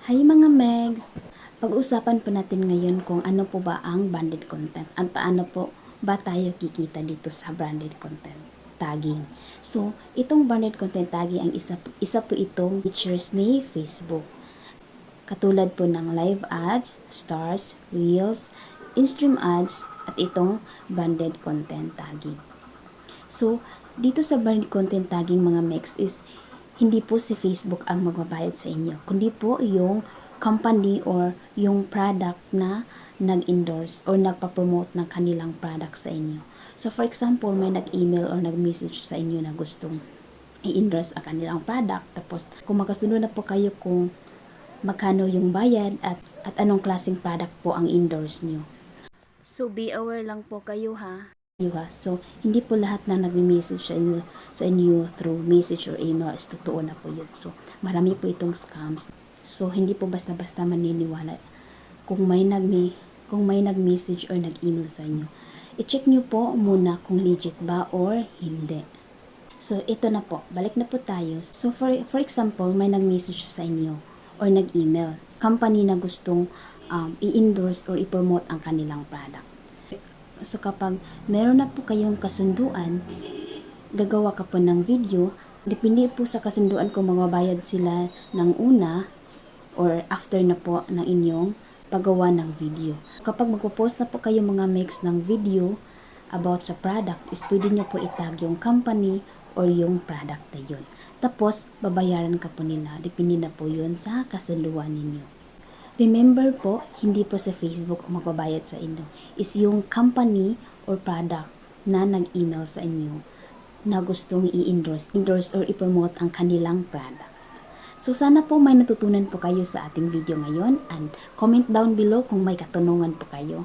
Hi mga Megs! Pag-usapan po natin ngayon kung ano po ba ang branded content at paano po ba tayo kikita dito sa branded content tagging. So, itong branded content tagging ang isa po itong features ni Facebook. Katulad po ng live ads, stars, reels, in-stream ads, at itong branded content tagging. So, dito sa branded content tagging mga Megs is hindi po si Facebook ang magbabayad sa inyo, kundi po yung company or yung product na nag-endorse or nagpa-promote ng kanilang product sa inyo. So, for example, may nag-email or nag-message sa inyo na gustong i-endorse ang kanilang product. Tapos, kung magkasunod na po kayo kung magkano yung bayad at anong klaseng product po ang endorse nyo. So, be aware lang po kayo ha. So, hindi po lahat na nagme-message sa inyo through message or email is totoo na po yun. So, marami po itong scams. So, hindi po basta-basta maniniwala kung may nag-message or nag-email sa inyo. I-check nyo po muna kung legit ba or hindi. So, ito na po. Balik na po tayo. So, for example, may nag-message sa inyo or nag-email. Company na gustong i-endorse or i-promote ang kanilang product. So, kapag meron na po kayong kasunduan, gagawa ka po ng video, depende po sa kasunduan kung magbabayad sila ng una or after na po ng inyong paggawa ng video. Kapag magpo-post na po kayo mga mix ng video about sa product, is pwede nyo po itag yung company or yung product na yun. Tapos, babayaran ka po nila. Depende na po yun sa kasunduan ninyo. Remember po, hindi po sa Facebook ang magbabayad sa inyo. Is yung company or product na nag-email sa inyo na gustong i-endorse or i-promote ang kanilang product. So, sana po may natutunan po kayo sa ating video ngayon and comment down below kung may katanungan po kayo.